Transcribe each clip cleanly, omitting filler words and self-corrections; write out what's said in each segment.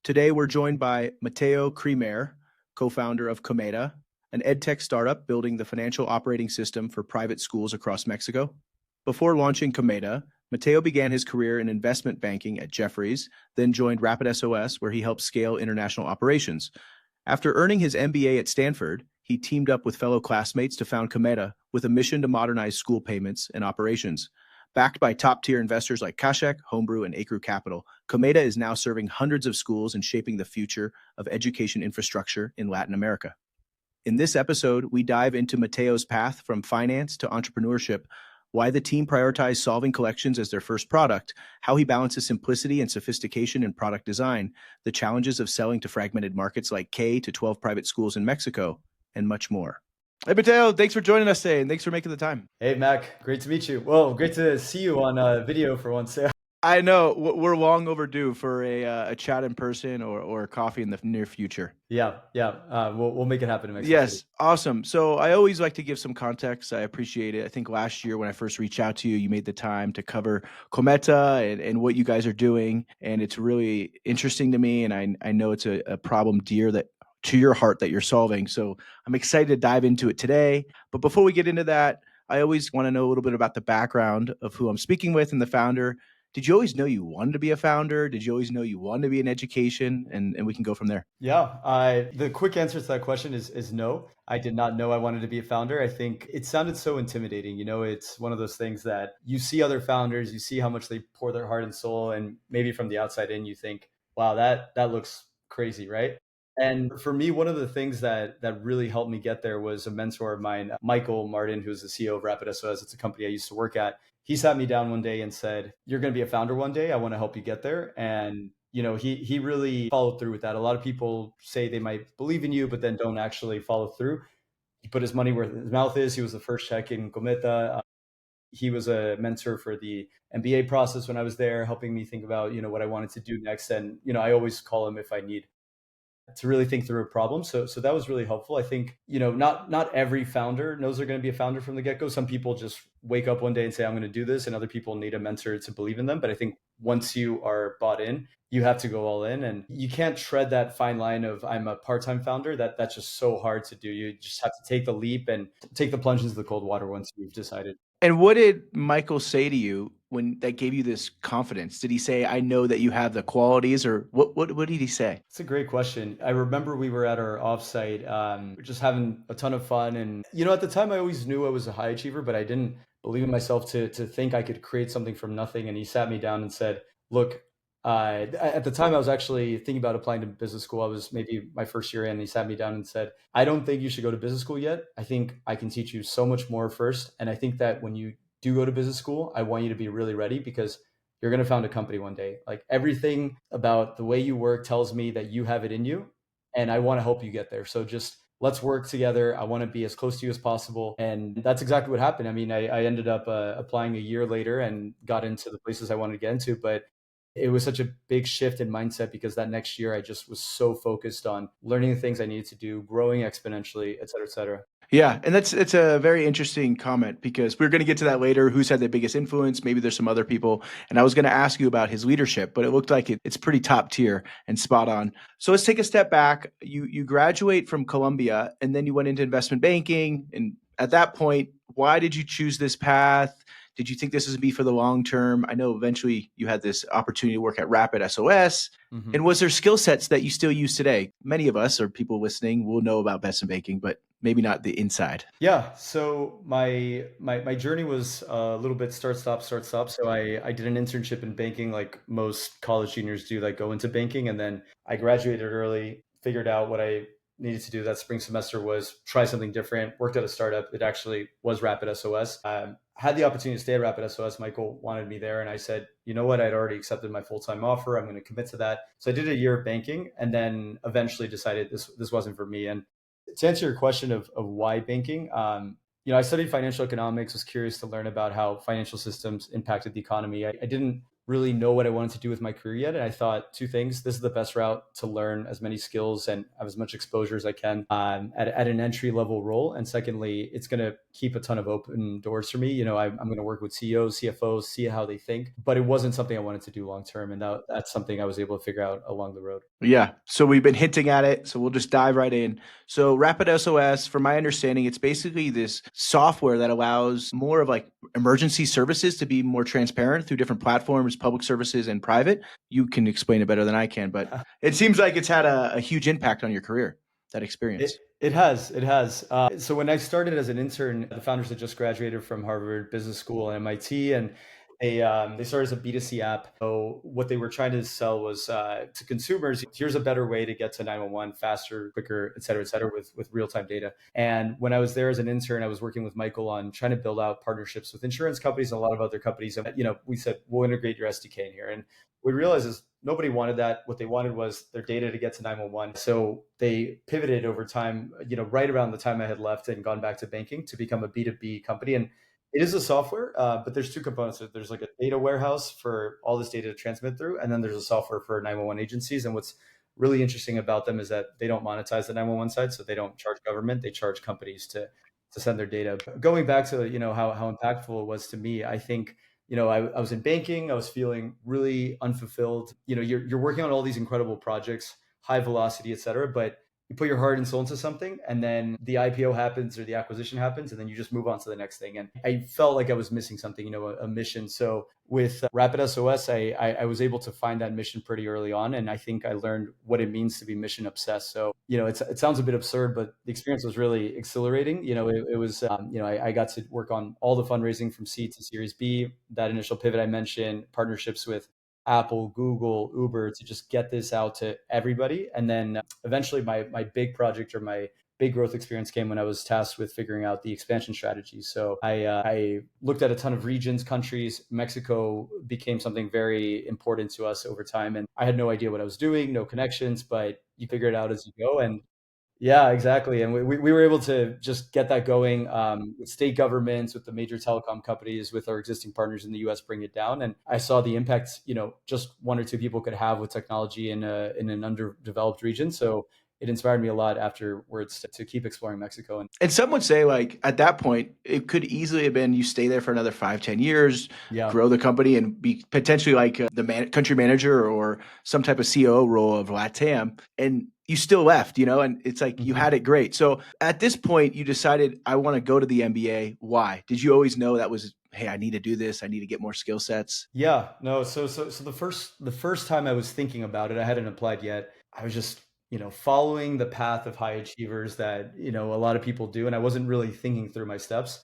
Today, we're joined by Mateo Creamer, co-founder of Cometa, an Edtech startup building the financial operating system for private schools across Mexico. Before launching Cometa, Mateo began his career in investment banking at Jefferies, then joined RapidSOS, where he helped scale international operations. After earning his MBA at Stanford, he teamed up with fellow classmates to found Cometa with a mission to modernize school payments and operations. Backed by top-tier investors like Kashek, Homebrew, and Acre Capital, Cometa is now serving hundreds of schools and shaping the future of education infrastructure in Latin America. In this episode, we dive into Mateo's path from finance to entrepreneurship, why the team prioritized solving collections as their first product, how he balances simplicity and sophistication in product design, the challenges of selling to fragmented markets like K to 12 private schools in Mexico, and much more. Hey, Mateo, thanks for joining us today, and thanks for making the time. Hey, Mac, great to meet you. Well, great to see you on video for once. I know we're long overdue for a chat in person or a coffee in the near future. Yeah. We'll make it happen in Mexico Yes, City. awesome. So I always like to give some context. I appreciate it. I think last year when I first reached out to you, you made the time to cover Cometa and what you guys are doing, and it's really interesting to me. And I know it's a problem dear that to your heart that you're solving. So I'm excited to dive into it today. But before we get into that, I always want to know a little bit about the background of who I'm speaking with and the founder. Did you always know you wanted to be a founder? Did you always know you wanted to be in education? And we can go from there. Yeah, the quick answer to that question is no. I did not know I wanted to be a founder. I think it sounded so intimidating. It's one of those things that you see other founders, you see how much they pour their heart and soul, and maybe from the outside in, you think, wow, that looks crazy, right? And for me, one of the things that really helped me get there was a mentor of mine, Michael Martin, who's the CEO of RapidSOS. It's a company I used to work at. He sat me down one day and said, "You're going to be a founder one day. I want to help you get there." And he really followed through with that. A lot of people say they might believe in you, but then don't actually follow through. He put his money where his mouth is. He was the first check in Cometa. He was a mentor for the MBA process when I was there, helping me think about what I wanted to do next. And I always call him if I need to really think through a problem. So that was really helpful. I think, not every founder knows they're going to be a founder from the get-go. Some people just wake up one day and say, I'm going to do this, and other people need a mentor to believe in them. But I think once you are bought in, you have to go all in, and you can't tread that fine line of I'm a part-time founder. That's just so hard to do. You just have to take the leap and take the plunge into the cold water once you've decided. And what did Michael say to you when that gave you this confidence? Did he say, I know that you have the qualities, or what did he say? It's a great question. I remember we were at our offsite, just having a ton of fun. And, at the time I always knew I was a high achiever, but I didn't believe in myself to think I could create something from nothing. And he sat me down and said, look, at the time I was actually thinking about applying to business school. I was maybe my first year in, and he sat me down and said, I don't think you should go to business school yet. I think I can teach you so much more first. And I think that when you do go to business school, I want you to be really ready, because you're going to found a company one day. Like, everything about the way you work tells me that you have it in you, and I want to help you get there. So just let's work together. I want to be as close to you as possible. And that's exactly what happened. I mean, I ended up applying a year later and got into the places I wanted to get into, but it was such a big shift in mindset, because that next year I just was so focused on learning the things I needed to do, growing exponentially, et cetera, et cetera. Yeah, and it's a very interesting comment, because we're going to get to that later. Who's had the biggest influence? Maybe there's some other people. And I was going to ask you about his leadership, but it looked like it's pretty top tier and spot on. So let's take a step back. You graduate from Columbia, and then you went into investment banking. And at that point, why did you choose this path? Did you think this was be for the long term? I know eventually you had this opportunity to work at RapidSOS. Mm-hmm. And was there skill sets that you still use today? Many of us, or people listening, will know about investment banking, but maybe not the inside. Yeah. So my journey was a little bit start stop. So I did an internship in banking, like most college juniors do, like go into banking, and then I graduated early, figured out what I needed to do that spring semester was try something different. Worked at a startup. It actually was RapidSOS. Had the opportunity to stay at RapidSOS. Michael wanted me there, and I said, you know what? I'd already accepted my full-time offer. I'm going to commit to that. So I did a year of banking, and then eventually decided this wasn't for me. And to answer your question of why banking, I studied financial economics, was curious to learn about how financial systems impacted the economy. I didn't really know what I wanted to do with my career yet. And I thought two things: this is the best route to learn as many skills and have as much exposure as I can at an entry level role. And secondly, it's going to keep a ton of open doors for me. I'm going to work with CEOs, CFOs, see how they think. But it wasn't something I wanted to do long term, and that's something I was able to figure out along the road. Yeah. So we've been hinting at it. So we'll just dive right in. So Rapid SOS, from my understanding, it's basically this software that allows more of like emergency services to be more transparent through different platforms, public services and private. You can explain it better than I can, but it seems like it's had a huge impact on your career, that experience. It has. So when I started as an intern, the founders had just graduated from Harvard Business School and MIT, and they started as a B2C app. So what they were trying to sell was to consumers: here's a better way to get to 911 faster, quicker, et cetera, with real time data. And when I was there as an intern, I was working with Michael on trying to build out partnerships with insurance companies and a lot of other companies. And we said we'll integrate your SDK in here, and we realized is nobody wanted that. What they wanted was their data to get to 911. So they pivoted over time, right around the time I had left and gone back to banking, to become a B2B company. And it is a software, but there's two components. There's like a data warehouse for all this data to transmit through, and then there's a software for 911 agencies. And what's really interesting about them is that they don't monetize the 911 side, so they don't charge government; they charge companies to send their data. Going back to how impactful it was to me, I think I was in banking. I was feeling really unfulfilled. You're working on all these incredible projects, high velocity, et cetera, but you put your heart and soul into something, and then the IPO happens or the acquisition happens, and then you just move on to the next thing. And I felt like I was missing something, a mission. So with Rapid SOS, I was able to find that mission pretty early on, and I think I learned what it means to be mission obsessed. So it sounds a bit absurd, but the experience was really exhilarating. It was I got to work on all the fundraising from seed to Series B. That initial pivot I mentioned, partnerships with Apple, Google, Uber, to just get this out to everybody. And then eventually my big project, or my big growth experience, came when I was tasked with figuring out the expansion strategy. So I looked at a ton of regions, countries. Mexico became something very important to us over time. And I had no idea what I was doing, no connections, but you figure it out as you go. And yeah, exactly. And we were able to just get that going, with state governments, with the major telecom companies, with our existing partners in the US, bring it down. And I saw the impact, just one or two people could have with technology in an underdeveloped region. So it inspired me a lot afterwards to keep exploring Mexico. And some would say, like, at that point, it could easily have been you stay there for another 5, 10 years, Yeah. grow the company, and be potentially like the country manager or some type of COO role of Latam. And you still left, and it's like you Mhm. had it great. So at this point, you decided, I want to go to the MBA. Why? Did you always know that was, hey, I need to do this. I need to get more skill sets? Yeah, no. So the first time I was thinking about it, I hadn't applied yet. I was just following the path of high achievers that a lot of people do, and I wasn't really thinking through my steps.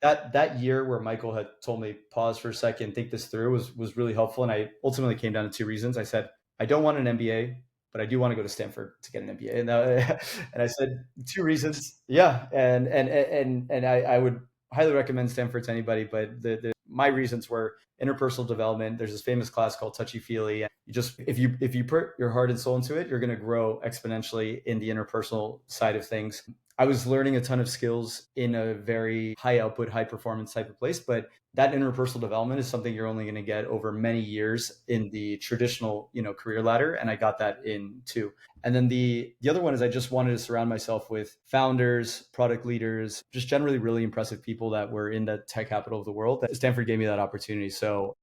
That year where Michael had told me pause for a second, think this through, was really helpful. And I ultimately came down to two reasons. I said I don't want an MBA, but I do want to go to Stanford to get an MBA. And and I said two reasons. Yeah, and I would highly recommend Stanford to anybody. But my reasons were interpersonal development. There's this famous class called Touchy Feely. You just if you put your heart and soul into it, you're going to grow exponentially in the interpersonal side of things. I was learning a ton of skills in a very high output, high performance type of place, but that interpersonal development is something you're only going to get over many years in the traditional, career ladder. And I got that in too. And then the other one is I just wanted to surround myself with founders, product leaders, just generally really impressive people that were in the tech capital of the world. Stanford gave me that opportunity. So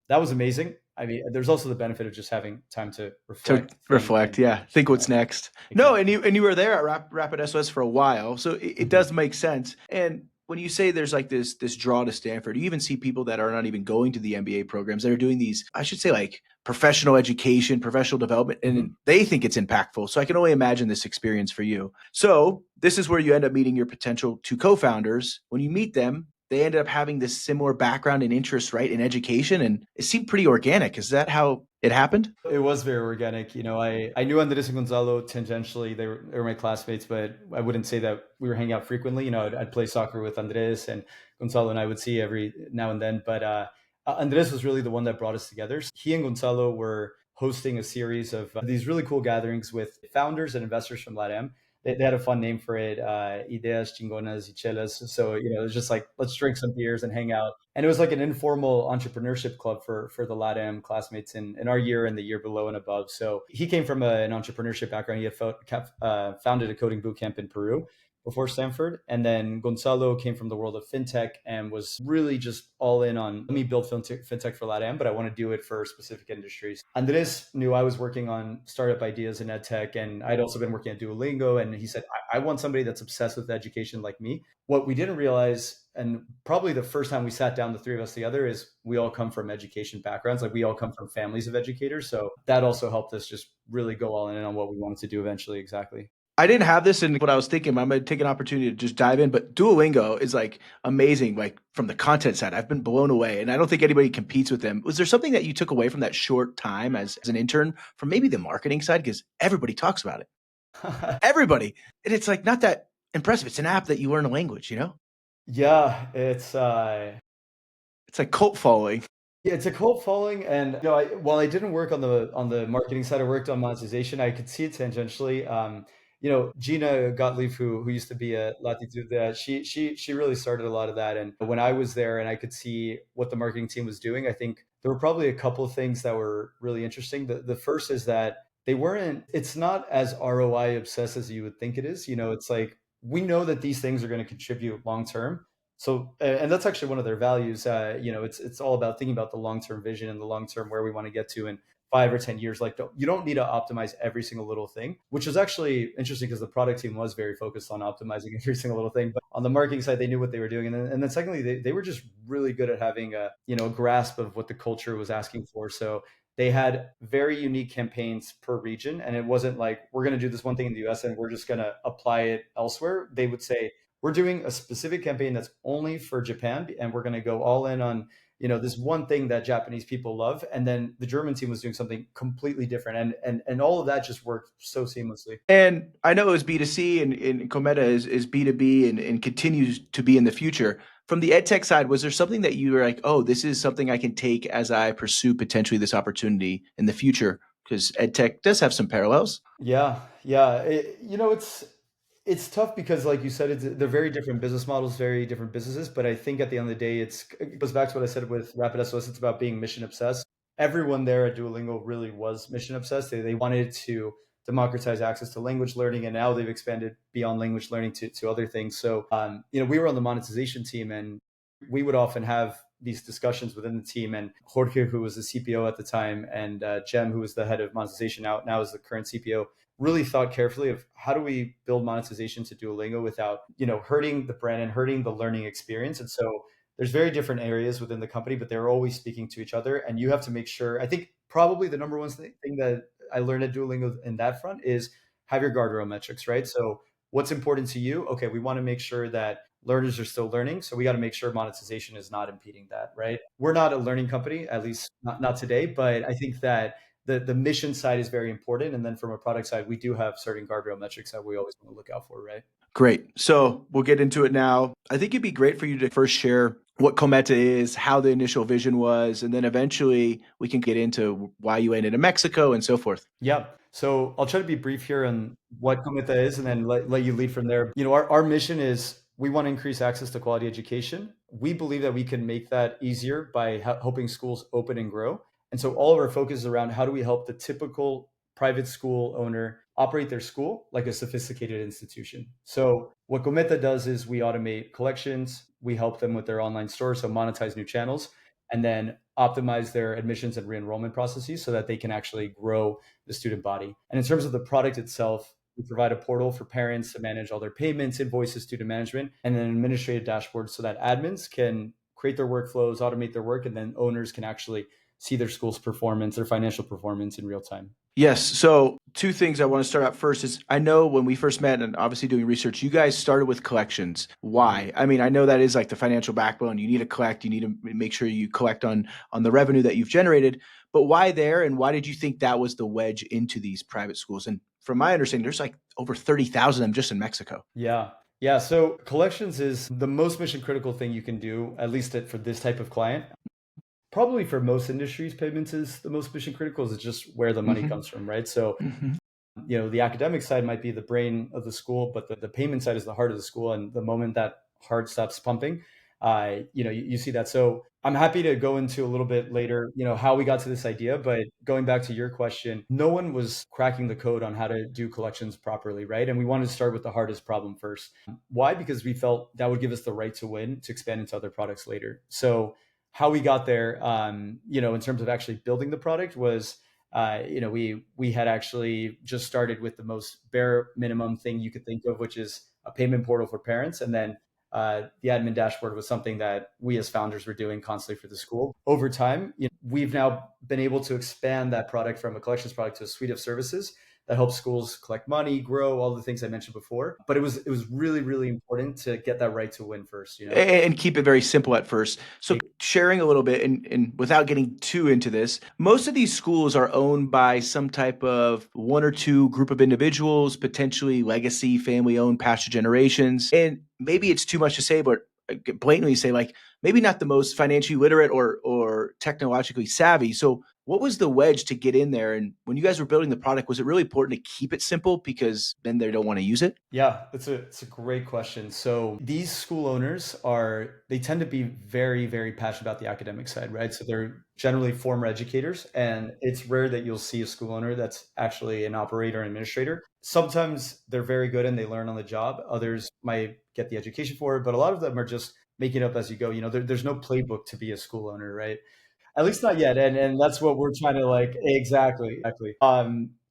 that was amazing. I mean, there's also the benefit of just having time to To reflect, reflect, yeah, think yeah, what's next. No, and exactly. you were there at Rapid SOS for a while, so it Mhm. does make sense. And when you say there's like this draw to Stanford, you even see people that are not even going to the MBA programs that are doing these, I should say, like professional education, professional development, and Mhm. they think it's impactful. So I can only imagine this experience for you. So this is where you end up meeting your potential two co-founders. When you meet them, they ended up having this similar background and interest, right, in education, and it seemed pretty organic. Is that how it happened? It was very organic. I knew Andres and Gonzalo tangentially. They were my classmates, but I wouldn't say that we were hanging out frequently. I'd play soccer with Andres, and Gonzalo and I would see every now and then. But Andres was really the one that brought us together. He and Gonzalo were hosting a series of these really cool gatherings with founders and investors from Latam. they had a fun name for it, Ideas Chingonas y Chelas. So, it was just like, let's drink some beers and hang out. And it was like an informal entrepreneurship club for the Latam classmates in our year and the year below and above. So he came from an entrepreneurship background. He had founded a coding bootcamp in Peru before Stanford. And then Gonzalo came from the world of fintech and was really just all in on, let me build fintech for LATAM, but I want to do it for specific industries. Andres knew I was working on startup ideas in edtech, and I'd also been working at Duolingo. And he said, I want somebody that's obsessed with education like me. What we didn't realize, and probably the first time we sat down, the three of us together, is we all come from education backgrounds. Like we all come from families of educators. So that also helped us just really go all in on what we wanted to do eventually. Exactly. I didn't have this in what I was thinking. I'm gonna take an opportunity to just dive in, but Duolingo is like amazing, like from the content side. I've been blown away, and I don't think anybody competes with them. Was there something that you took away from that short time as an intern from maybe the marketing side? Because everybody talks about it. Everybody. And it's like not that impressive. It's an app that you learn a language, you know? Yeah, It's like cult following. yeah, it's a cult following, and while I didn't work on the marketing side, I worked on monetization. I could see it tangentially. Gina Gottlieb, who used to be at Latitude, she really started a lot of that. And when I was there, and I could see what the marketing team was doing, I think there were probably a couple of things that were really interesting. The first is that they weren't. It's not as ROI obsessed as you would think it is. It's like we know that these things are going to contribute long term. So, and that's actually one of their values. It's all about thinking about the long term vision and the long term where we want to get to in 5 or 10 years. Like, you don't need to optimize every single little thing, which is actually interesting because the product team was very focused on optimizing every single little thing. But on the marketing side, they knew what they were doing, and then secondly, they were just really good at having a grasp of what the culture was asking for. So they had very unique campaigns per region, and it wasn't like we're going to do this one thing in the US and we're just going to apply it elsewhere. They would say, we're doing a specific campaign that's only for Japan, and we're going to go all in on this one thing that Japanese people love. And then the German team was doing something completely different, and all of that just worked so seamlessly. And I know it was B2C, and Cometa is B2B and continues to be in the future. From the EdTech side, was there something that you were like, oh, this is something I can take as I pursue potentially this opportunity in the future? Because EdTech does have some parallels. Yeah. It's tough because, like you said, they're very different business models, very different businesses. But I think at the end of the day, it goes back to what I said with Rapid SOS. It's about being mission obsessed. Everyone there at Duolingo really was mission obsessed. They wanted to democratize access to language learning, and now they've expanded beyond language learning to other things. So, we were on the monetization team, and we would often have these discussions within the team. And Jorge, who was the CPO at the time, and Jem, who was the head of monetization now is the current CPO, really thought carefully of how do we build monetization to Duolingo without hurting the brand and hurting the learning experience. And so there's very different areas within the company, but they're always speaking to each other. And you have to make sure. I think probably the number one thing that I learned at Duolingo in that front is have your guardrail metrics, right? So what's important to you? Okay, we want to make sure that learners are still learning, so we got to make sure monetization is not impeding that, right? We're not a learning company, at least not today, but I think that the mission side is very important. And then from a product side, we do have certain guardrail metrics that we always want to look out for, right? Great. So we'll get into it now. I think it'd be great for you to first share what Cometa is, how the initial vision was, and then eventually we can get into why you ended in Mexico and so forth. Yeah. So I'll try to be brief here on what Cometa is, and then let you lead from there. Our mission is we want to increase access to quality education. We believe that we can make that easier by helping schools open and grow. And so all of our focus is around how do we help the typical private school owner operate their school like a sophisticated institution. So what Cometa does is we automate collections, we help them with their online store, so monetize new channels, and then optimize their admissions and re-enrollment processes so that they can actually grow the student body. And in terms of the product itself, we provide a portal for parents to manage all their payments, invoices, student management, and an administrative dashboard so that admins can create their workflows, automate their work, and then owners can actually see their school's performance, their financial performance in real time. Yes. So two things I want to start out first is I know when we first met and obviously doing research, you guys started with collections. Why? I mean, I know that is like the financial backbone. You need to collect, you need to make sure you collect on the revenue that you've generated. But why there? And why did you think that was the wedge into these private schools? And from my understanding, there's like over 30,000 of them just in Mexico. Yeah. Yeah. So collections is the most mission critical thing you can do, at least for this type of client. Probably for most industries, payments is the most mission critical. Is just where the money comes from, right? So The academic side might be the brain of the school, but the payment side is the heart of the school. And the moment that heart stops pumping, you see that. So I'm happy to go into a little bit later, how we got to this idea. But going back to your question, no one was cracking the code on how to do collections properly, right? And we wanted to start with the hardest problem first. Why? Because we felt that would give us the right to win to expand into other products later. So how we got there, in terms of actually building the product was we had actually just started with the most bare minimum thing you could think of, which is a payment portal for parents. And then the admin dashboard was something that we as founders were doing constantly for the school. Over time, we've now been able to expand that product from a collections product to a suite of services that helps schools collect money, grow, all the things I mentioned before. But it was really, really important to get that right to win first, And keep it very simple at first. So sharing a little bit and without getting too into this, most of these schools are owned by some type of one or two group of individuals, potentially legacy, family owned, past generations. And maybe it's too much to say, but blatantly say like maybe not the most financially literate or technologically savvy. So what was the wedge to get in there? And when you guys were building the product, was it really important to keep it simple because then they don't want to use it? Yeah, it's a great question. So these school owners they tend to be very, very passionate about the academic side, right? So they're generally former educators, and it's rare that you'll see a school owner that's actually an operator and administrator. Sometimes they're very good and they learn on the job. Others might get the education for it, but a lot of them are just making it up as you go. There's no playbook to be a school owner, right? At least not yet, and that's what we're trying to like exactly.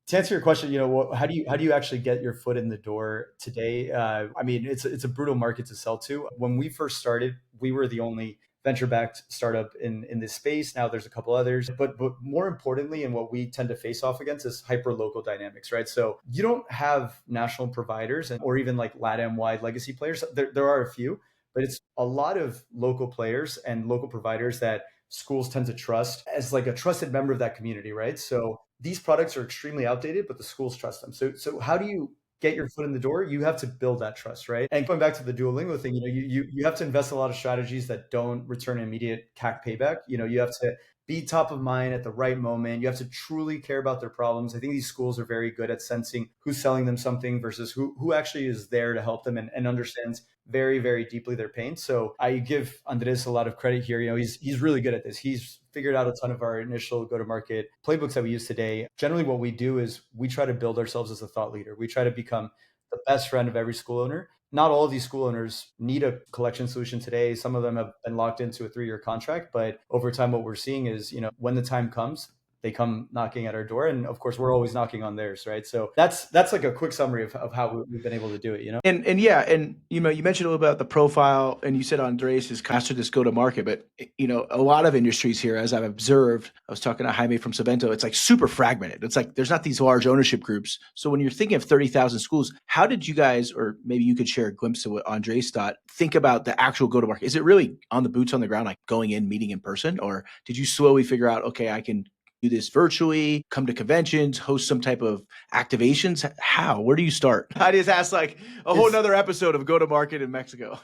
To answer your question, how do you actually get your foot in the door today? I mean, it's a brutal market to sell to. When we first started, we were the only venture-backed startup in this space. Now there's a couple others, but more importantly, and what we tend to face off against is hyper-local dynamics, right? So you don't have national providers or even like Latam-wide legacy players. There are a few, but it's a lot of local players and local providers that schools tend to trust as like a trusted member of that community, right? So these products are extremely outdated, but the schools trust them. So how do you get your foot in the door? You have to build that trust, right? And going back to the Duolingo thing, you have to invest in a lot of strategies that don't return an immediate CAC payback. You have to be top of mind at the right moment. You have to truly care about their problems. I think these schools are very good at sensing who's selling them something versus who actually is there to help them and understands very, very deeply their pain. So I give Andres a lot of credit here. He's really good at this. He's figured out a ton of our initial go-to-market playbooks that we use today. Generally, what we do is we try to build ourselves as a thought leader. We try to become the best friend of every school owner. Not all of these school owners need a collection solution today. Some of them have been locked into a 3-year contract, but over time, what we're seeing is, when the time comes, they come knocking at our door, and of course we're always knocking on theirs, right? So that's like a quick summary of how we've been able to do it. And yeah, and you mentioned a little about the profile, and you said Andres is mastered this go to market, but a lot of industries here, as I've observed, I was talking to Jaime from Savento, it's like super fragmented. It's like there's not these large ownership groups. So when you're thinking of 30,000 schools, how did you guys, or maybe you could share a glimpse of what Andres thought, think about the actual go to market? Is it really on the boots on the ground, like going in, meeting in person, or did you slowly figure out, okay, I can do this virtually, come to conventions, host some type of activations? How? Where do you start? I just asked like a whole nother episode of go to market in Mexico.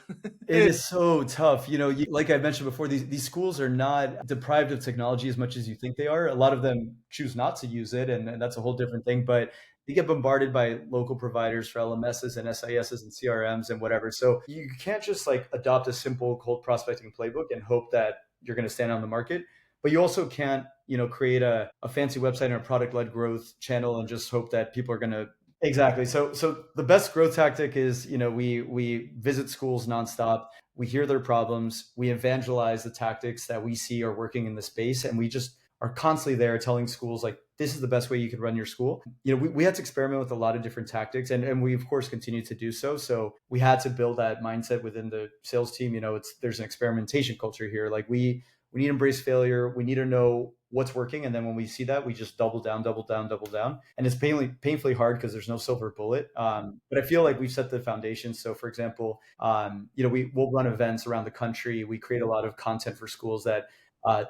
It is so tough. Like I mentioned before, these schools are not deprived of technology as much as you think they are. A lot of them choose not to use it, and that's a whole different thing. But you get bombarded by local providers for LMSs and SISs and CRMs and whatever. So you can't just like adopt a simple cold prospecting playbook and hope that you're going to stand on the market. But you also can't, create a fancy website and a product-led growth channel and just hope that people are going to. Exactly. So the best growth tactic is, we visit schools nonstop. We hear their problems. We evangelize the tactics that we see are working in the space, and we just are constantly there telling schools like, this is the best way you could run your school. We had to experiment with a lot of different tactics, and we of course continue to do so. So we had to build that mindset within the sales team. There's an experimentation culture here. Like we need to embrace failure. We need to know what's working. And then when we see that, we just double down. And it's painfully hard because there's no silver bullet. But I feel like we've set the foundation. So for example, we'll run events around the country. We create a lot of content for schools that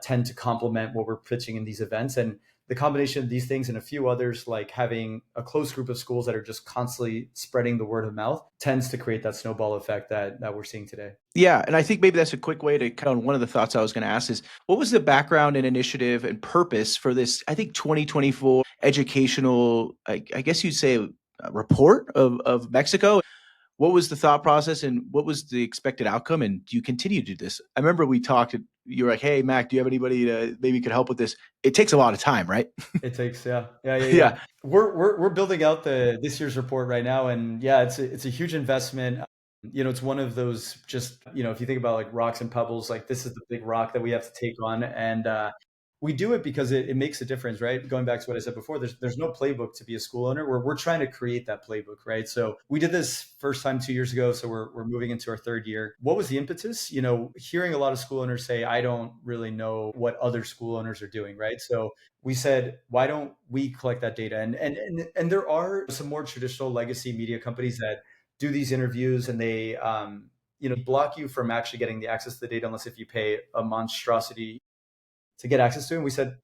tend to complement what we're pitching in these events. And the combination of these things and a few others, like having a close group of schools that are just constantly spreading the word of mouth, tends to create that snowball effect that we're seeing today. Yeah. And I think maybe that's a quick way to kind of one of the thoughts I was going to ask is what was the background and initiative and purpose for this, I think 2024 educational, I guess you'd say, report of Mexico. What was the thought process and what was the expected outcome? And do you continue to do this? I remember we talked, you were like, hey, Mac, do you have anybody that maybe could help with this? It takes a lot of time, right? It takes, yeah, yeah, yeah, yeah. Yeah. We're building out the this year's report right now, and yeah, it's a huge investment. It's one of those, just if you think about like rocks and pebbles, like this is the big rock that we have to take on, and we do it because it makes a difference, right? Going back to what I said before, there's no playbook to be a school owner. We're trying to create that playbook, right? So we did this first time 2 years ago, so we're moving into our third year. What was the impetus? Hearing a lot of school owners say, I don't really know what other school owners are doing, right? So we said, why don't we collect that data? And there are some more traditional legacy media companies that do these interviews, and they block you from actually getting the access to the data unless if you pay a monstrosity to get access to. And we said,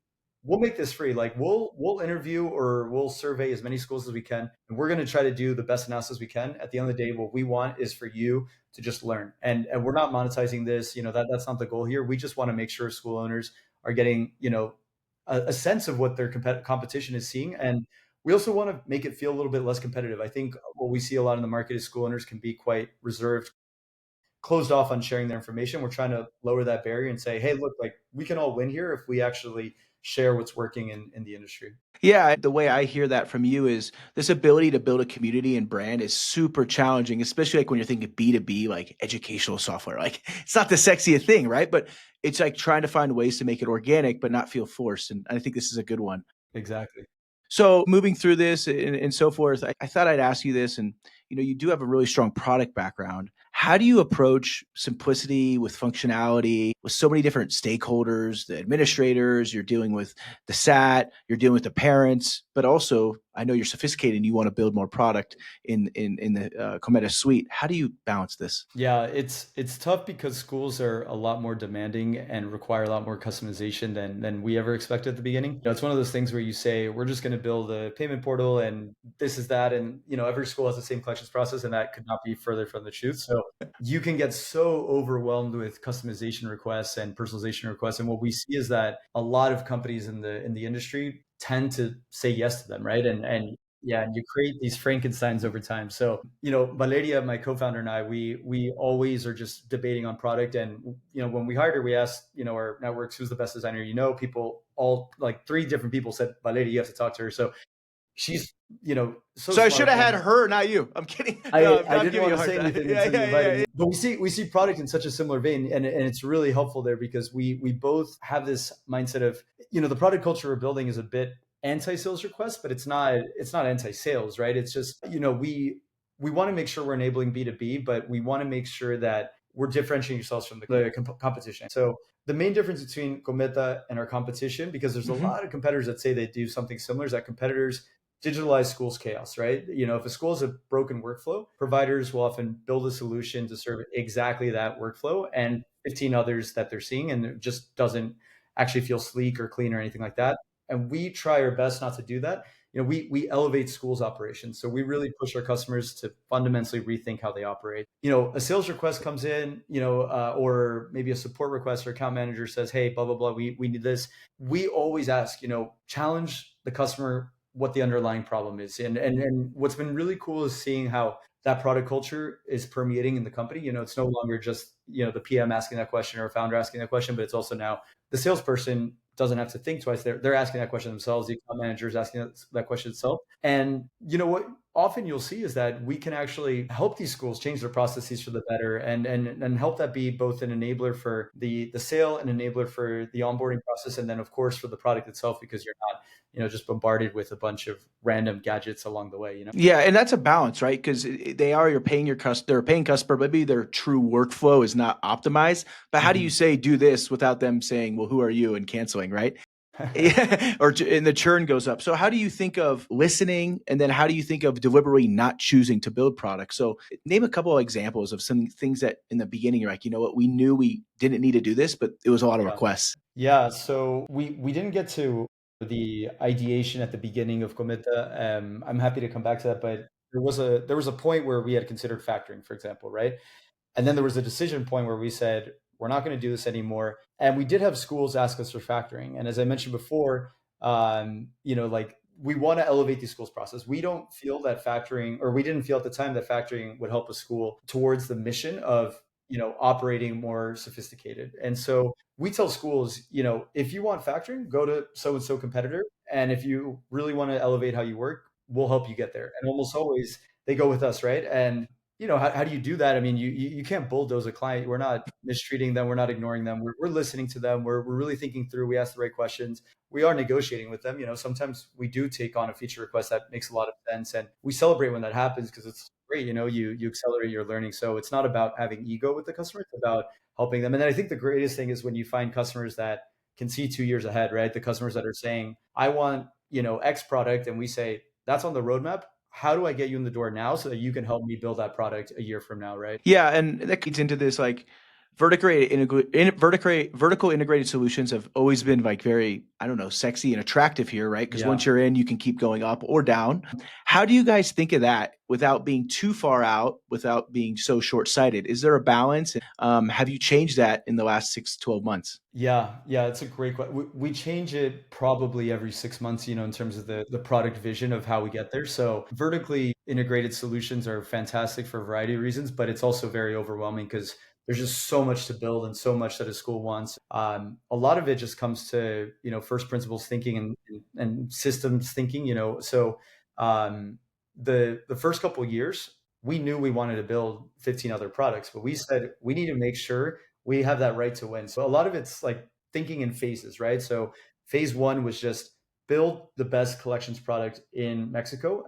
we'll make this free. Like we'll interview or we'll survey as many schools as we can, and we're going to try to do the best analysis we can. At the end of the day, what we want is for you to just learn, and we're not monetizing this. That's not the goal here. We just want to make sure school owners are getting a sense of what their competition is seeing, and we also want to make it feel a little bit less competitive. I think what we see a lot in the market is school owners can be quite reserved, closed off on sharing their information. We're trying to lower that barrier and say, hey, look, like we can all win here if we actually share what's working in the industry. Yeah, the way I hear that from you is this ability to build a community and brand is super challenging, especially like when you're thinking B2B, like educational software. Like it's not the sexiest thing, right? But it's like trying to find ways to make it organic but not feel forced. And I think this is a good one. Exactly. So moving through this and so forth, I thought I'd ask you this, and you do have a really strong product background. How do you approach simplicity with functionality with so many different stakeholders, the administrators? You're dealing with the SAT, you're dealing with the parents, but also I know you're sophisticated and you want to build more product in the Cometa suite. How do you balance this? Yeah, it's tough because schools are a lot more demanding and require a lot more customization than we ever expected at the beginning. It's one of those things where you say we're just going to build a payment portal and this is that, and every school has the same collections process, and that could not be further from the truth. So you can get so overwhelmed with customization requests and personalization requests, and what we see is that a lot of companies in the industry tend to say yes to them, right? And yeah, and you create these Frankensteins over time. So, Valeria, my co-founder, and I, we always are just debating on product. And when we hired her, we asked our networks, who's the best designer. People, all like three different people said, Valeria, you have to talk to her. So she's so So I should smart. have had And her, not you. I'm kidding. No, I I'm didn't giving want you a to hard say time. anything Yeah, until you yeah, invited yeah, me. yeah. But we see product in such a similar vein, and it's really helpful there because we both have this mindset of the product culture we're building is a bit anti-sales request, but it's not anti-sales, right? It's just we want to make sure we're enabling B2B, but we want to make sure that we're differentiating ourselves from the competition. So the main difference between Cometa and our competition, because there's a Mhm. lot of competitors that say they do something similar, is that competitors digitalize schools chaos, right? If a school has a broken workflow, providers will often build a solution to serve exactly that workflow and 15 others that they're seeing, and it just doesn't actually feel sleek or clean or anything like that. And we try our best not to do that. We elevate schools operations. So we really push our customers to fundamentally rethink how they operate. A sales request comes in, or maybe a support request or account manager says, hey, blah, blah, blah, we need this. We always ask, challenge the customer what the underlying problem is. And what's been really cool is seeing how that product culture is permeating in the company. It's no longer just, the PM asking that question or a founder asking that question, but it's also now the salesperson doesn't have to think twice. They're asking that question themselves. The account manager is asking that question itself. And what often you'll see is that we can actually help these schools change their processes for the better, and help that be both an enabler for the sale, an enabler for the onboarding process, and then of course for the product itself, because you're not just bombarded with a bunch of random gadgets along the way. Yeah, and that's a balance, right? Because you're paying they're a paying customer, but maybe their true workflow is not optimized. But how do you Mhm. say do this without them saying, "Well, who are you?" and canceling, right? Yeah, and the churn goes up. So how do you think of listening, and then how do you think of deliberately not choosing to build products? So name a couple of examples of some things that in the beginning you're like, you know what, we knew we didn't need to do this, but it was a lot of Yeah. requests. Yeah, so we didn't get to the ideation at the beginning of Cometa. I'm happy to come back to that, but there was a point where we had considered factoring, for example, right? And then there was a decision point where we said, we're not going to do this anymore. And we did have schools ask us for factoring. And as I mentioned before, like we want to elevate the school's process. We don't feel that factoring, or we didn't feel at the time that factoring would help a school towards the mission of, operating more sophisticated. And so we tell schools, if you want factoring, go to so and so competitor. And if you really want to elevate how you work, we'll help you get there. And almost always they go with us, right? And how do you do that? I mean, you can't bulldoze a client. We're not mistreating them. We're not ignoring them. We're listening to them. We're really thinking through. We ask the right questions. We are negotiating with them. Sometimes we do take on a feature request that makes a lot of sense, and we celebrate when that happens because it's great. You accelerate your learning. So it's not about having ego with the customer. It's about helping them. And then I think the greatest thing is when you find customers that can see 2 years ahead, right? The customers that are saying, I want, X product, and we say, that's on the roadmap. How do I get you in the door now so that you can help me build that product a year from now, right? Yeah, and that gets into this like vertical integrated solutions have always been like very, I don't know, sexy and attractive here, right? Because once you're in, you can keep going up or down. How do you guys think of that without being too far out, without being so short-sighted? Is there a balance? Have you changed that in the last 6 to 12 months? Yeah, it's a great question. We change it probably every 6 months, in terms of the product vision of how we get there. So vertically integrated solutions are fantastic for a variety of reasons, but it's also very overwhelming because there's just so much to build and so much that a school wants. A lot of it just comes to, first principles thinking and systems thinking, So the first couple of years, we knew we wanted to build 15 other products, but we said we need to make sure we have that right to win. So a lot of it's like thinking in phases, right? So phase one was just build the best collections product in Mexico.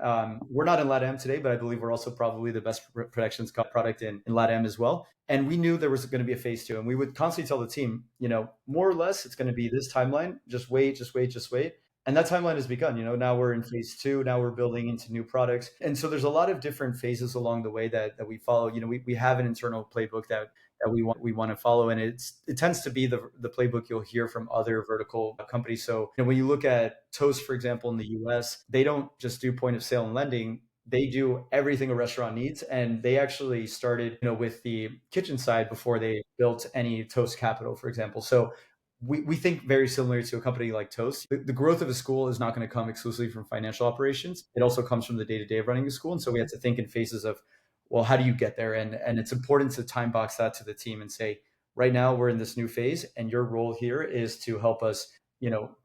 We're not in Latam today, but I believe we're also probably the best collections product in Latam as well. And we knew there was going to be a phase two. And we would constantly tell the team, more or less, it's going to be this timeline. Just wait, just wait, just wait. And that timeline has begun. Now we're in phase two. Now we're building into new products. And so there's a lot of different phases along the way that we follow. We have an internal playbook that we want to follow, and it tends to be the playbook you'll hear from other vertical companies. So when you look at Toast, for example, in the US, they don't just do point of sale and lending. They do everything a restaurant needs, and they actually started with the kitchen side before they built any Toast Capital, for example. So we think very similar to a company like Toast. The growth of a school is not going to come exclusively from financial operations. It also comes from the day-to-day of running a school. And so we have to think in phases of, well, how do you get there? And it's important to time box that to the team and say, right now we're in this new phase, and your role here is to help us,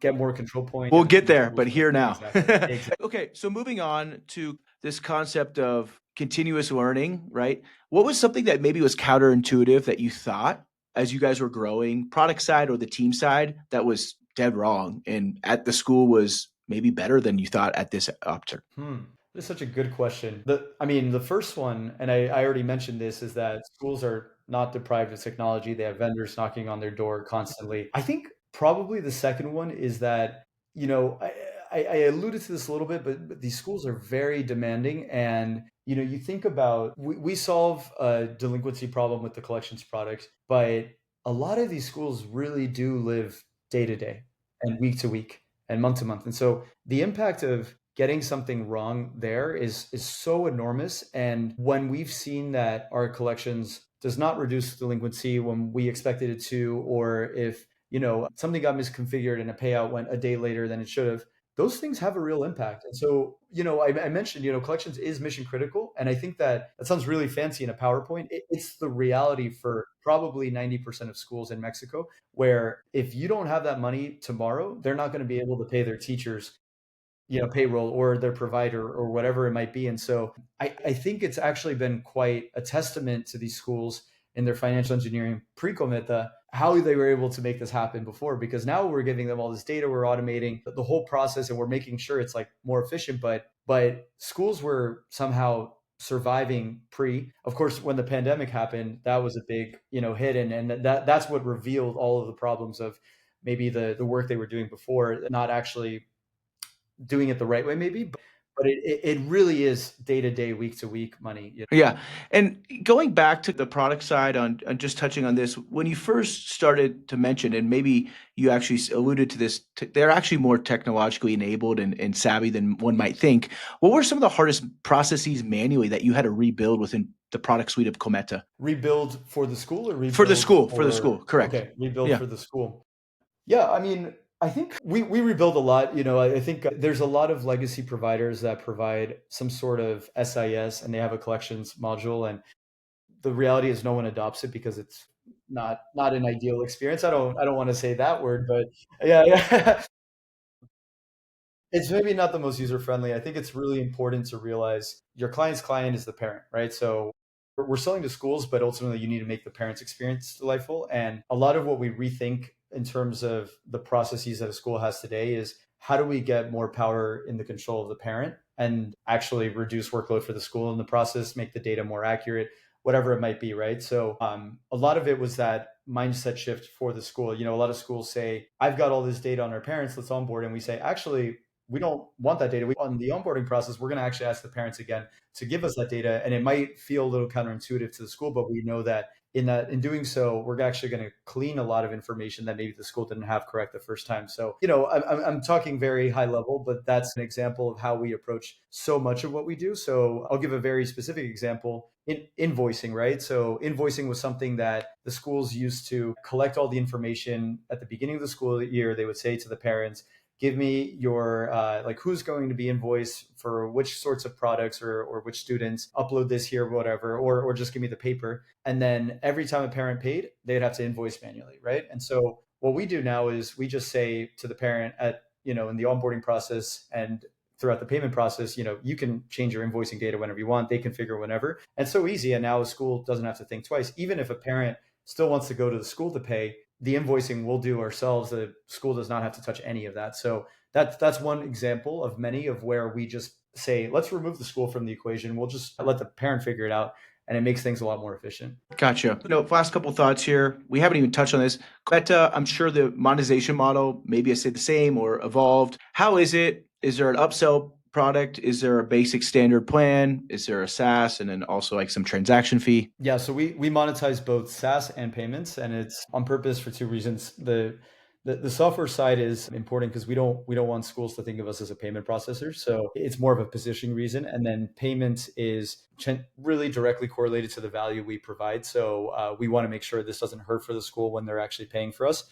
get more control points. We'll get there, but here now. Exactly. Okay, so moving on to this concept of continuous learning, right? What was something that maybe was counterintuitive that you thought as you guys were growing, product side or the team side, that was dead wrong and at the school was maybe better than you thought at this option? This is such a good question. The first one, and I already mentioned this, is that schools are not deprived of technology. They have vendors knocking on their door constantly. I think probably the second one is that, I alluded to this a little bit, but these schools are very demanding. And, you think about, we solve a delinquency problem with the collections product, but a lot of these schools really do live day to day and week to week and month to month. And so the impact of getting something wrong there is so enormous. And when we've seen that our collections does not reduce delinquency when we expected it to, or if something got misconfigured and a payout went a day later than it should have, those things have a real impact. And so I mentioned collections is mission critical, and I think that sounds really fancy in a PowerPoint. It's the reality for probably 90% of schools in Mexico, where if you don't have that money tomorrow, they're not going to be able to pay their teachers payroll or their provider or whatever it might be. And so I think it's actually been quite a testament to these schools in their financial engineering pre-Cometa, how they were able to make this happen before, because now we're giving them all this data, we're automating the whole process, and we're making sure it's like more efficient. But schools were somehow surviving of course, when the pandemic happened, that was a big, hit. And that's what revealed all of the problems of maybe the work they were doing before, not actually doing it the right way, maybe, but it really is day to day, week to week money. Yeah. And going back to the product side on just touching on this, when you first started to mention, and maybe you actually alluded to this, they're actually more technologically enabled and savvy than one might think. What were some of the hardest processes manually that you had to rebuild within the product suite of Cometa? Rebuild for the school or rebuild For the school, correct. Okay, rebuild Yeah. for the school. Yeah, I mean, I think we rebuild a lot. I think there's a lot of legacy providers that provide some sort of SIS and they have a collections module. And the reality is no one adopts it because it's not an ideal experience. I don't want to say that word, but yeah, yeah. It's maybe not the most user friendly. I think it's really important to realize your client's client is the parent, right? So we're selling to schools, but ultimately you need to make the parent's experience delightful. And a lot of what we rethink in terms of the processes that a school has today is how do we get more power in the control of the parent and actually reduce workload for the school in the process, make the data more accurate, whatever it might be, right? So a lot of it was that mindset shift for the school. A lot of schools say, I've got all this data on our parents, let's onboard. And we say, actually, we don't want that data. On the onboarding process, we're going to actually ask the parents again to give us that data. And it might feel a little counterintuitive to the school, but we know that in doing so, we're actually going to clean a lot of information that maybe the school didn't have correct the first time. So, I'm talking very high level, but that's an example of how we approach so much of what we do. So I'll give a very specific example in invoicing, right? So invoicing was something that the schools used to collect all the information at the beginning of the school year. They would say to the parents, give me your like who's going to be invoiced for which sorts of products or which students, upload this here, whatever, or just give me the paper. And then every time a parent paid, they'd have to invoice manually, right? And so what we do now is we just say to the parent in the onboarding process and throughout the payment process, you can change your invoicing data whenever you want. They configure whenever. And so easy. And now a school doesn't have to think twice. Even if a parent still wants to go to the school to pay, the invoicing we'll do ourselves. The school does not have to touch any of that. So that's one example of many of where we just say, let's remove the school from the equation. We'll just let the parent figure it out. And it makes things a lot more efficient. Gotcha. Last couple thoughts here. We haven't even touched on this. Cometa, I'm sure the monetization model, maybe I say the same or evolved. How is it? Is there an upsell product? Is there a basic standard plan? Is there a SaaS and then also like some transaction fee? Yeah, so we monetize both SaaS and payments, and it's on purpose for two reasons. The software side is important because we don't want schools to think of us as a payment processor. So it's more of a positioning reason. And then payments is really directly correlated to the value we provide. So we want to make sure this doesn't hurt for the school when they're actually paying for us.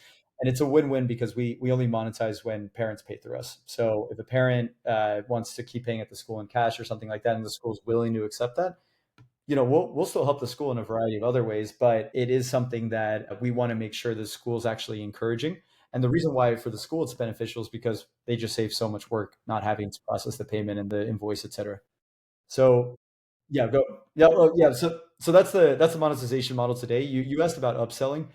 And it's a win-win because we only monetize when parents pay through us. So if a parent wants to keep paying at the school in cash or something like that, and the school is willing to accept that, we'll still help the school in a variety of other ways, but it is something that we want to make sure the school's actually encouraging. And the reason why for the school it's beneficial is because they just save so much work not having to process the payment and the invoice, et cetera. So yeah, go. Yeah, well, yeah. So that's the monetization model today. You asked about upselling.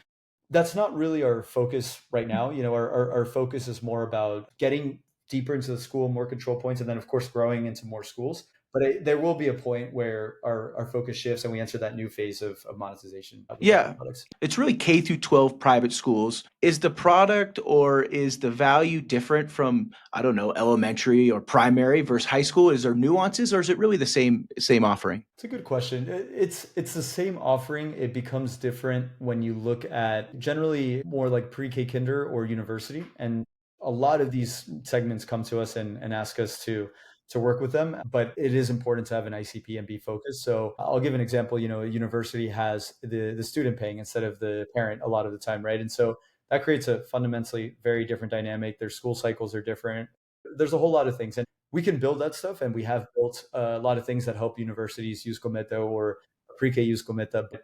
That's not really our focus right now. Our focus is more about getting deeper into the school, more control points, and then of course growing into more schools. But there will be a point where our focus shifts and we enter that new phase of monetization with Yeah, different products. it's really K through 12 private schools. Is the product or is the value different from, I don't know, elementary or primary versus high school? Is there nuances or is it really the same offering? It's a good question. It's the same offering. It becomes different when you look at generally more like pre-K kinder or university. And a lot of these segments come to us and ask us to work with them. But it is important to have an ICP and be focused. So I'll give an example. A university has the student paying instead of the parent a lot of the time, right? And so that creates a fundamentally very different dynamic. Their school cycles are different. There's a whole lot of things. And we can build that stuff, and we have built a lot of things that help universities use Cometa or pre-K use Cometa. But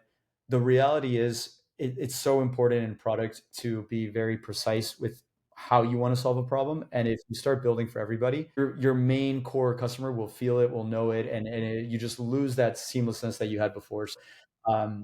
the reality is, it's so important in product to be very precise with how you want to solve a problem. And if you start building for everybody, your main core customer will feel it, will know it, and you just lose that seamlessness that you had before. So,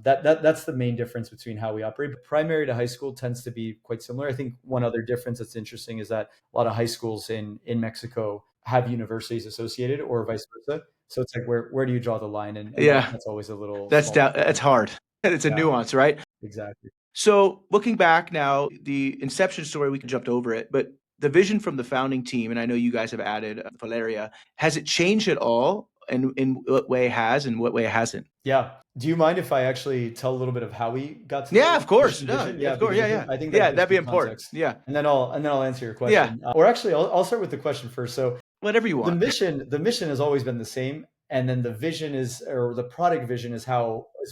that's the main difference between how we operate. But primary to high school tends to be quite similar. I think one other difference that's interesting is that a lot of high schools in Mexico have universities associated or vice versa. So it's like where do you draw the line? And Yeah, that's always a little that's small. that's hard. It's a Yeah, nuance, right? exactly. So looking back now, the inception story, we jumped over it, but the vision from the founding team, and I know you guys have added Valeria, has it changed at all? And in what way it has and what way it hasn't? Yeah. Do you mind if I actually tell a little bit of how we got to Yeah, the of course. mission No, vision? yeah, Yeah, of course. because Yeah, I think yeah. I think that Yeah, gives that'd be good important. context. Yeah. And then I'll answer your Yeah. question. Or actually, I'll start with the question first. So Whatever you the want. mission has always been the same, and then the vision is, or the product vision is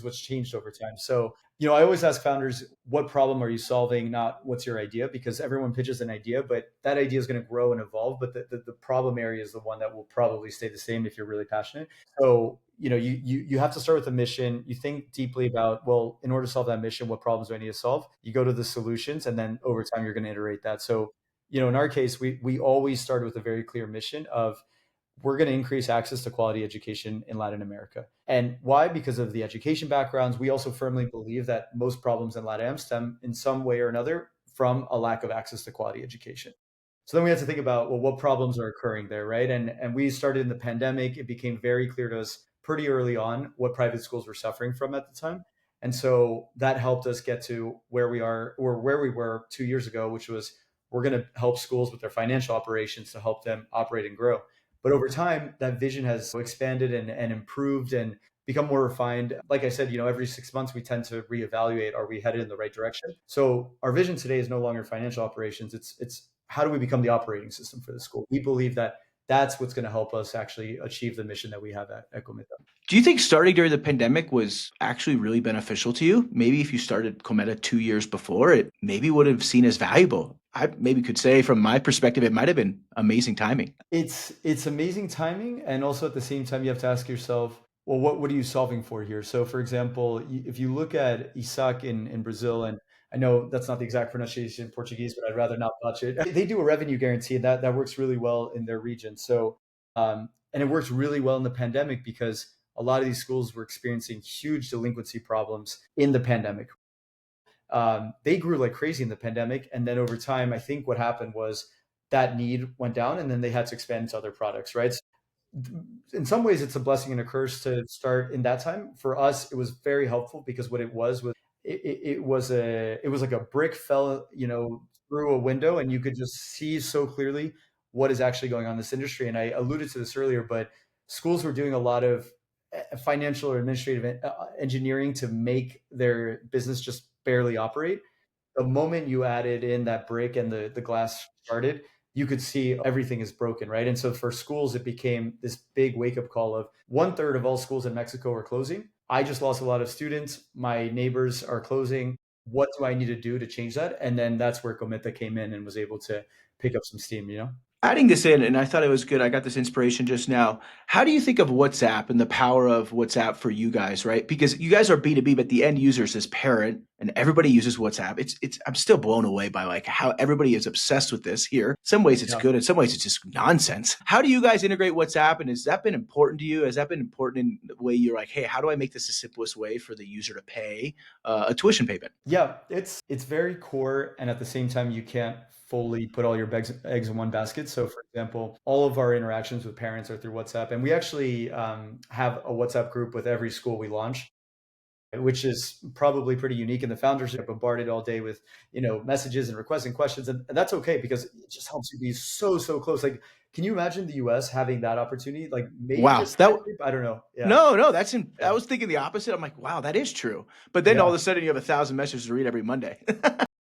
what's changed over time. So I always ask founders, what problem are you solving? Not what's your idea, because everyone pitches an idea, but that idea is going to grow and evolve. But the problem area is the one that will probably stay the same if you're really passionate. So, you have to start with a mission. You think deeply about, well, in order to solve that mission, what problems do I need to solve? You go to the solutions, and then over time, you're going to iterate that. So, in our case, we always started with a very clear mission of, we're going to increase access to quality education in Latin America. And why? Because of the education backgrounds. We also firmly believe that most problems in Latam stem in some way or another from a lack of access to quality education. So then we had to think about, well, what problems are occurring there, right? And we started in the pandemic. It became very clear to us pretty early on what private schools were suffering from at the time. And so that helped us get to where we are, or where we were 2 years ago, which was, we're going to help schools with their financial operations to help them operate and grow. But over time, that vision has expanded and improved and become more refined. Like I said, every 6 months we tend to reevaluate, are we headed in the right direction? So our vision today is no longer financial operations. It's how do we become the operating system for the school? We believe that that's what's going to help us actually achieve the mission that we have at Cometa. Do you think starting during the pandemic was actually really beneficial to you? Maybe if you started Cometa 2 years before, it maybe would have seen as valuable. I maybe could say from my perspective, it might have been amazing timing. It's amazing timing, and also at the same time, you have to ask yourself, well, what are you solving for here? So, for example, if you look at Isaac in Brazil, and I know that's not the exact pronunciation in Portuguese, but I'd rather not botch it. They do a revenue guarantee, and that works really well in their region. So, and it works really well in the pandemic because a lot of these schools were experiencing huge delinquency problems in the pandemic. They grew like crazy in the pandemic, and then over time, I think what happened was that need went down, and then they had to expand into other products, right? So in some ways, it's a blessing and a curse to start in that time. For us, it was very helpful because what it was it was like a brick fell, through a window, and you could just see so clearly what is actually going on in this industry. And I alluded to this earlier, but schools were doing a lot of financial or administrative engineering to make their business just barely operate. The moment you added in that brick and the glass started, you could see everything is broken, right? And so for schools, it became this big wake up call of 1/3 of all schools in Mexico are closing. I just lost a lot of students. My neighbors are closing. What do I need to do to change that? And then that's where Cometa came in and was able to pick up some steam. Adding this in, and I thought it was good. I got this inspiration just now. How do you think of WhatsApp and the power of WhatsApp for you guys, right? Because you guys are B2B, but the end user is this parent and everybody uses WhatsApp. I'm still blown away by like how everybody is obsessed with this here. Some ways it's Yeah. good, in some ways it's just nonsense. How do you guys integrate WhatsApp? And has that been important to you? Has that been important in the way you're like, hey, how do I make this the simplest way for the user to pay a tuition payment? Yeah, it's very core, and at the same time, you can't fully put all your eggs in one basket. So, for example, all of our interactions with parents are through WhatsApp, and we actually have a WhatsApp group with every school we launch, which is probably pretty unique. And the founders are bombarded all day with messages and requests and questions, and that's okay because it just helps you be so close. Like, can you imagine the U.S. having that opportunity? Like, maybe Wow, it's that I don't know. Yeah, no, I yeah, was thinking the opposite. I'm like, wow, that is true. But then all yeah. of a sudden you have 1,000 messages to read every Monday.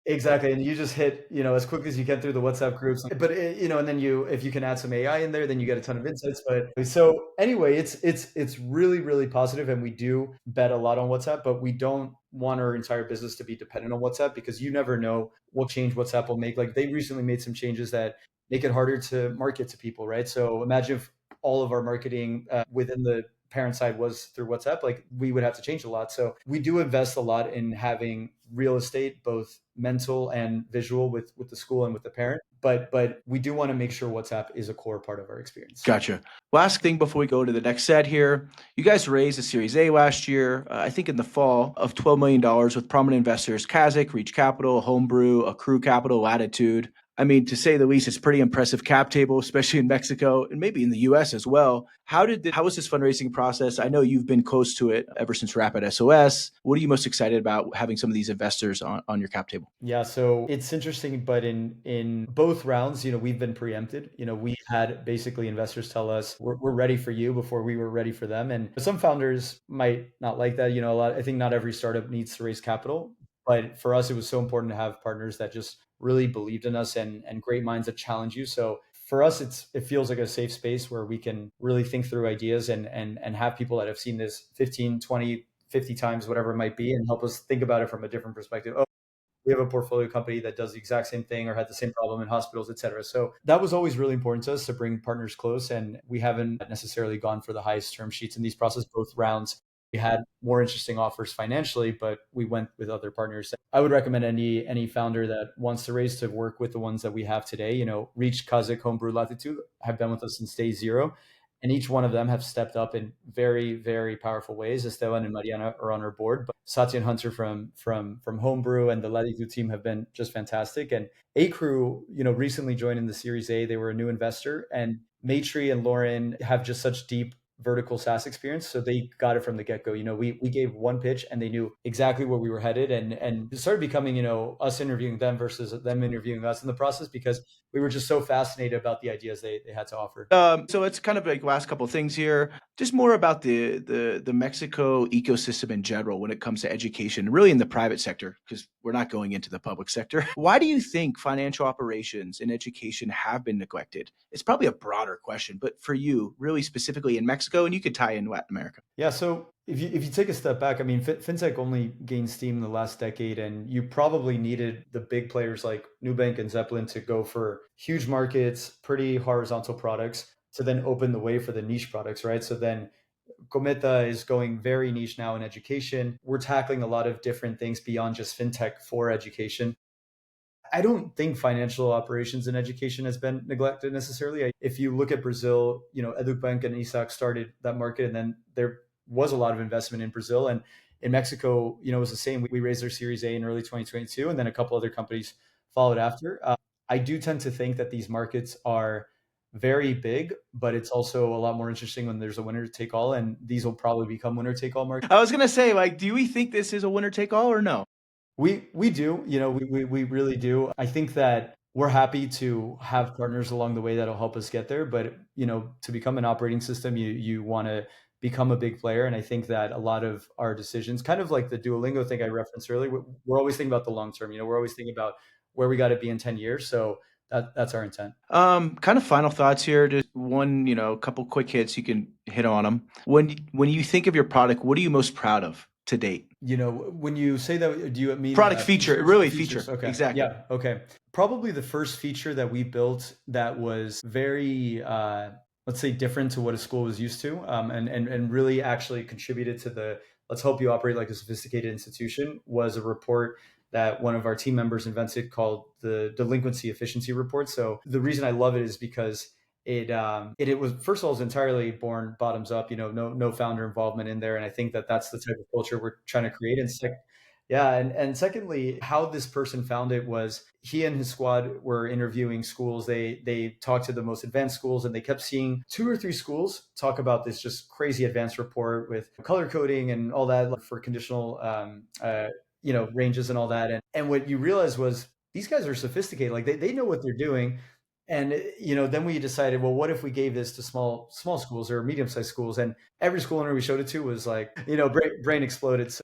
Exactly, and you just hit, as quick as you can through the WhatsApp groups. But and then if you can add some AI in there, then you get a ton of insights. But so anyway, it's really positive, and we do bet a lot on WhatsApp, but we don't want our entire business to be dependent on WhatsApp because you never know what change WhatsApp will make. Like they recently made some changes that make it harder to market to people, right? So imagine if all of our marketing within the parent side was through WhatsApp, like we would have to change a lot. So we do invest a lot in having real estate, both mental and visual, with the school and with the parent. But we do want to make sure WhatsApp is a core part of our experience. Gotcha. Last thing before we go to the next set here. You guys raised a Series A last year, I think in the fall, of $12 million with prominent investors, Kazakh, Reach Capital, Homebrew, Accrue Capital, Latitude. I mean, to say the least, it's a pretty impressive cap table, especially in Mexico and maybe in the US as well. How was this fundraising process? I know you've been close to it ever since Rapid SOS. What are you most excited about having some of these investors on your cap table? Yeah, so it's interesting, but in both rounds, we've been preempted. We had basically investors tell us we're ready for you before we were ready for them, and some founders might not like that. I think not every startup needs to raise capital, but for us, it was so important to have partners that just really believed in us and great minds that challenge you. So for us, it feels like a safe space where we can really think through ideas and have people that have seen this 15, 20, 50 times, whatever it might be, and help us think about it from a different perspective. We have a portfolio company that does the exact same thing or had the same problem in hospitals, et cetera. So that was always really important to us to bring partners close. And we haven't necessarily gone for the highest term sheets in these processes, both rounds. We had more interesting offers financially, but we went with other partners. I would recommend any founder that wants to raise to work with the ones that we have today. Reach, Kazakh, Homebrew, Latitude have been with us since day zero. And each one of them have stepped up in very, very powerful ways. Esteban and Mariana are on our board, but Satya and Hunter from Homebrew and the Latitude team have been just fantastic. And A Crew, recently joined in the Series A. They were a new investor, and Maitri and Lauren have just such deep vertical SaaS experience, so they got it from the get-go. We gave one pitch and they knew exactly where we were headed, and it started becoming us interviewing them versus them interviewing us in the process, because we were just so fascinated about the ideas they had to offer. So it's kind of like last couple of things here. Just more about the Mexico ecosystem in general when it comes to education, really in the private sector, because we're not going into the public sector. Why do you think financial operations and education have been neglected? It's probably a broader question, but for you, really specifically in Mexico, and you could tie in Latin America. Yeah, so if you take a step back, I mean, fintech only gained steam in the last decade, and you probably needed the big players like Nubank and Zeppelin to go for huge markets, pretty horizontal products, to then open the way for the niche products, right? So then Cometa is going very niche now in education. We're tackling a lot of different things beyond just fintech for education. I don't think financial operations in education has been neglected necessarily. If you look at Brazil, Edubank and Isaac started that market, and then there was a lot of investment in Brazil. And in Mexico, it was the same. We raised our Series A in early 2022, and then a couple other companies followed after. I do tend to think that these markets are very big, but it's also a lot more interesting when there's a winner take all, and these will probably become winner take all markets. I was gonna say, like, do we think this is a winner take all or no? We do, we really do. I think that we're happy to have partners along the way that'll help us get there. But to become an operating system, you want to become a big player. And I think that a lot of our decisions, kind of like the Duolingo thing I referenced earlier, we're always thinking about the long term. We're always thinking about where we got to be in 10 years. So that's our intent. Kind of final thoughts here. Just one, couple quick hits. You can hit on them. When you think of your product, what are you most proud of to date? When you say that, do you mean Product feature, really feature. Okay. Exactly. Yeah. Okay. Probably the first feature that we built that was very, let's say, different to what a school was used to, and really actually contributed to the let's help you operate like a sophisticated institution, was a report that one of our team members invented called the Delinquency Efficiency Report. So the reason I love it is because it was, first of all, is entirely born bottoms up, no founder involvement in there. And I think that that's the type of culture we're trying to create. And yeah. And secondly, how this person found it was he and his squad were interviewing schools. They talked to the most advanced schools, and they kept seeing 2 or 3 schools talk about this just crazy advanced report with color coding and all that, like, for conditional, ranges and all that. And what you realize was these guys are sophisticated. Like they know what they're doing. And then we decided, well, what if we gave this to small schools or medium-sized schools? And every school owner we showed it to was like, brain exploded. So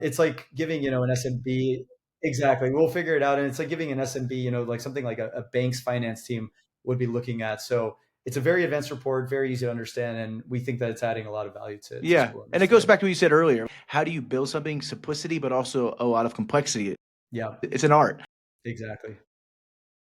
it's like giving, an SMB. Exactly. We'll figure it out. And it's like giving an SMB, like something like a bank's finance team would be looking at. So it's a very advanced report, very easy to understand. And we think that it's adding a lot of value to Yeah. school owners And it goes today. back to what you said earlier. How do you build something simplicity, but also a lot of complexity? Yeah, It's an art. exactly.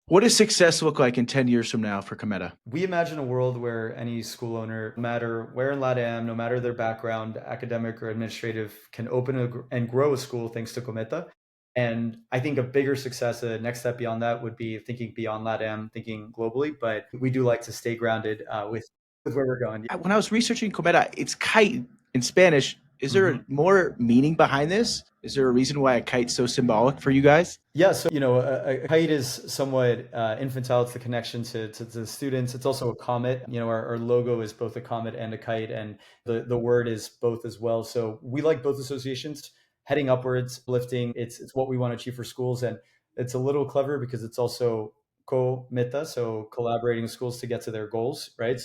What does success look like in 10 years from now for Cometa? We imagine a world where any school owner, no matter where in Latam, no matter their background, academic or administrative, can open and grow a school thanks to Cometa. And I think a bigger success, a next step beyond that, would be thinking beyond Latam, thinking globally. But we do like to stay grounded with where we're going. When I was researching Cometa, it's kite in Spanish. Is there more meaning behind this? Is there a reason why a kite's so symbolic for you guys? Yeah, so a kite is somewhat infantile. It's the connection to the students. It's also a comet. Our logo is both a comet and a kite, and the word is both as well. So we like both associations. Heading upwards, lifting. It's what we want to achieve for schools, and it's a little clever because it's also co-meta, so collaborating with schools to get to their goals, right?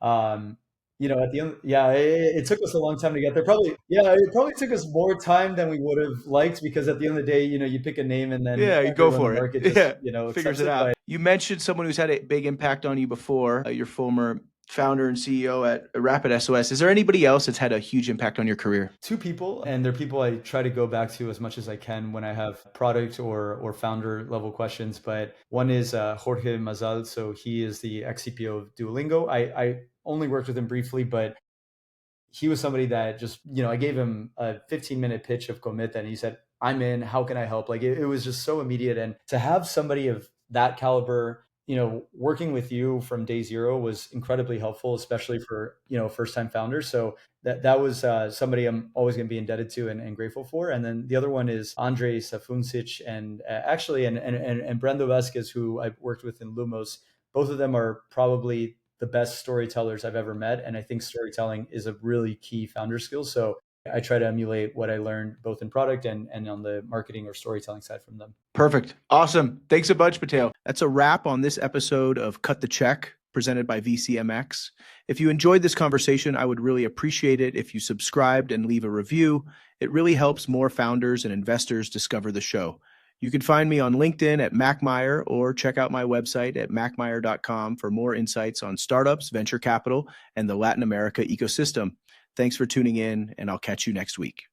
At the end, yeah, it took us a long time to get there. Probably, yeah, it probably took us more time than we would have liked, because at the end of the day, you pick a name and then Yeah, you go everyone in for the it. market just, Yeah, accepts figures it it. out. But You mentioned someone who's had a big impact on you before, your former founder and CEO at Rapid SOS. Is there anybody else that's had a huge impact on your career? Two people, and they're people I try to go back to as much as I can when I have product or founder level questions. But one is Jorge Mazal. So he is the ex-CPO of Duolingo. I only worked with him briefly, but he was somebody that just, I gave him a 15-minute pitch of Cometa and he said, I'm in, how can I help? Like it was just so immediate. And to have somebody of that caliber, working with you from day zero was incredibly helpful, especially for, first time founders. So that was somebody I'm always going to be indebted to and grateful for. And then the other one is Andrei Safuncic and Brendo Vasquez, who I've worked with in Lumos. Both of them are probably the best storytellers I've ever met. And I think storytelling is a really key founder skill. So I try to emulate what I learned both in product and on the marketing or storytelling side from them. Perfect. Awesome. Thanks a bunch, Mateo. That's a wrap on this episode of Cut the Check, presented by VCMX. If you enjoyed this conversation, I would really appreciate it if you subscribed and leave a review. It really helps more founders and investors discover the show. You can find me on LinkedIn at MacMeyer or check out my website at macmeyer.com for more insights on startups, venture capital, and the Latin America ecosystem. Thanks for tuning in, and I'll catch you next week.